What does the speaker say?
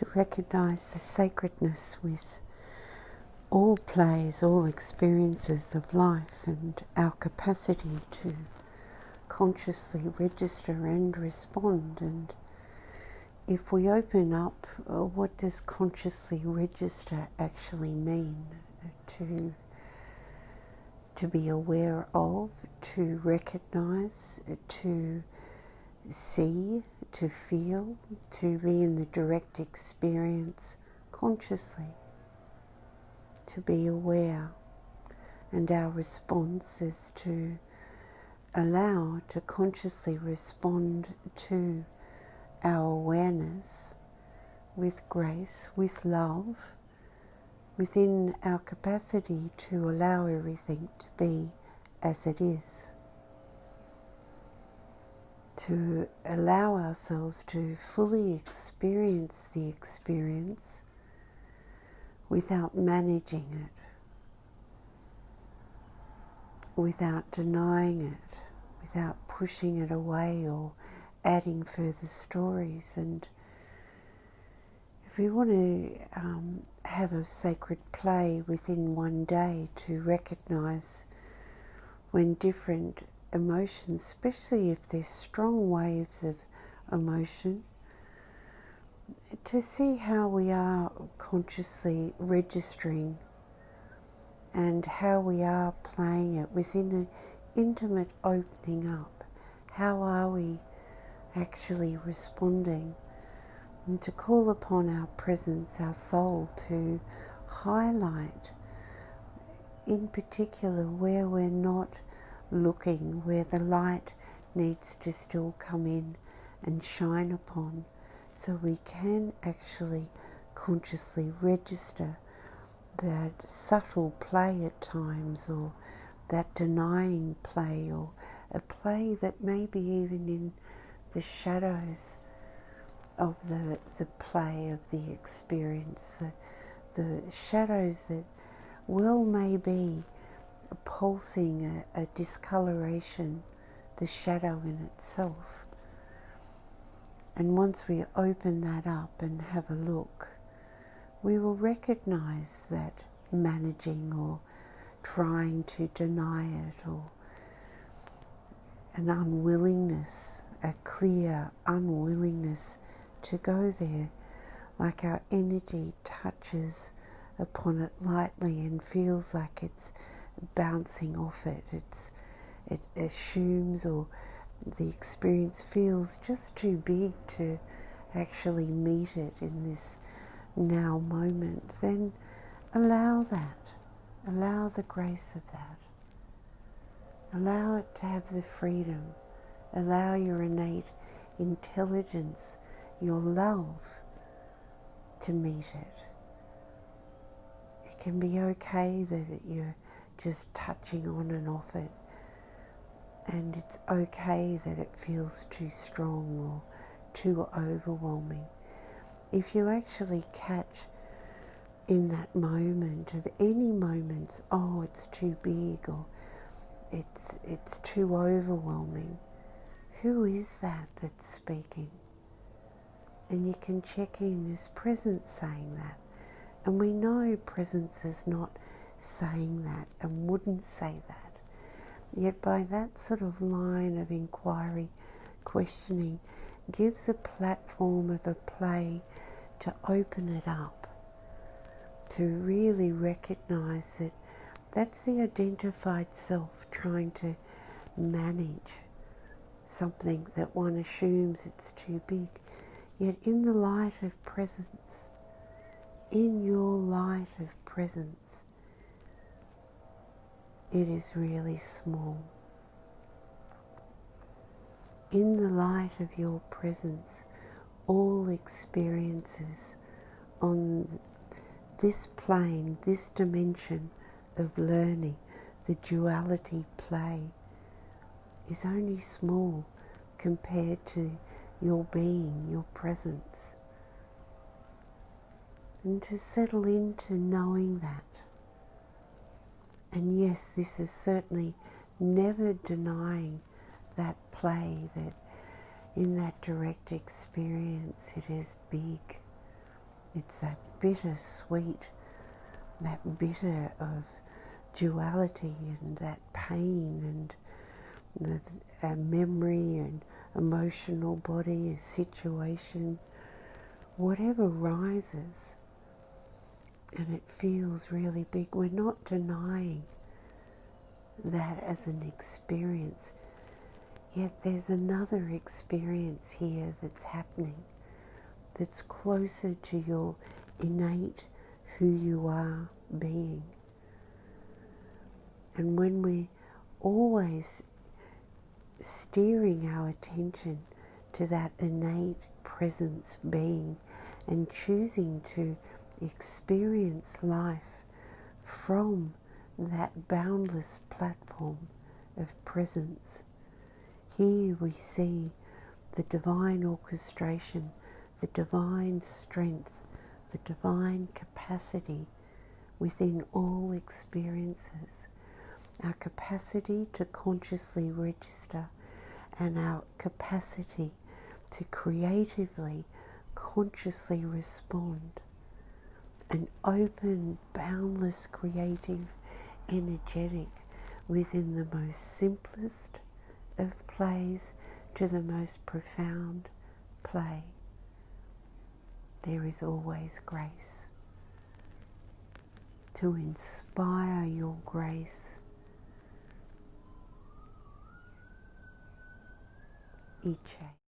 to recognize the sacredness with all plays, all experiences of life, and our capacity to consciously register and respond. And if we open up, what does consciously register actually mean? To be aware of, to recognize, to see, to feel, to be in the direct experience consciously, to be aware. And our response is to allow, to consciously respond to our awareness with grace, with love, within our capacity to allow everything to be as it is. To allow ourselves to fully experience the experience without managing it, without denying it, without pushing it away or adding further stories. And if we want to have a sacred play within one day to recognize when different emotions, especially if there's strong waves of emotion, to see how we are consciously registering and how we are playing it within an intimate opening up. How are we actually responding? And to call upon our presence, our soul, to highlight in particular where we're not looking, where the light needs to still come in and shine upon, so we can actually consciously register that subtle play at times, or that denying play, or a play that may be even in the shadows of the play of the experience, the shadows that well may be pulsing a discoloration, the shadow in itself. And once we open that up and have a look, we will recognize that managing or trying to deny it, or an unwillingness, a clear unwillingness to go there, like our energy touches upon it lightly and feels like it's bouncing off it. It assumes, or the experience feels just too big to actually meet it in this now moment. Then allow that, allow the grace of that, allow it to have the freedom, allow your innate intelligence, your love to meet it. It can be okay that you're just touching on and off it, and it's okay that it feels too strong or too overwhelming. If you actually catch in that moment, of any moments, oh, it's too big, or it's too overwhelming, who is that that's speaking? And you can check in, is presence saying that? And we know presence is not saying that and wouldn't say that. Yet by that sort of line of inquiry, questioning, gives a platform of a play to open it up, to really recognize that that's the identified self trying to manage something that one assumes it's too big. Yet in the light of presence, in your light of presence, it is really small. In the light of your presence, all experiences on this plane, this dimension of learning, the duality play, is only small compared to your being, your presence. And to settle into knowing that. And yes, this is certainly never denying that play, that in that direct experience it is big. It's that bittersweet, that bitter of duality and that pain and the memory and emotional body, a situation, whatever rises, and it feels really big. We're not denying that as an experience, yet there's another experience here that's happening that's closer to your innate who you are being. And when we're always steering our attention to that innate presence being and choosing to experience life from that boundless platform of presence, here we see the divine orchestration, the divine strength, the divine capacity within all experiences, our capacity to consciously register and our capacity to creatively, consciously respond. An open, boundless, creative, energetic within the most simplest of plays to the most profound play. There is always grace. To inspire your grace, Iche.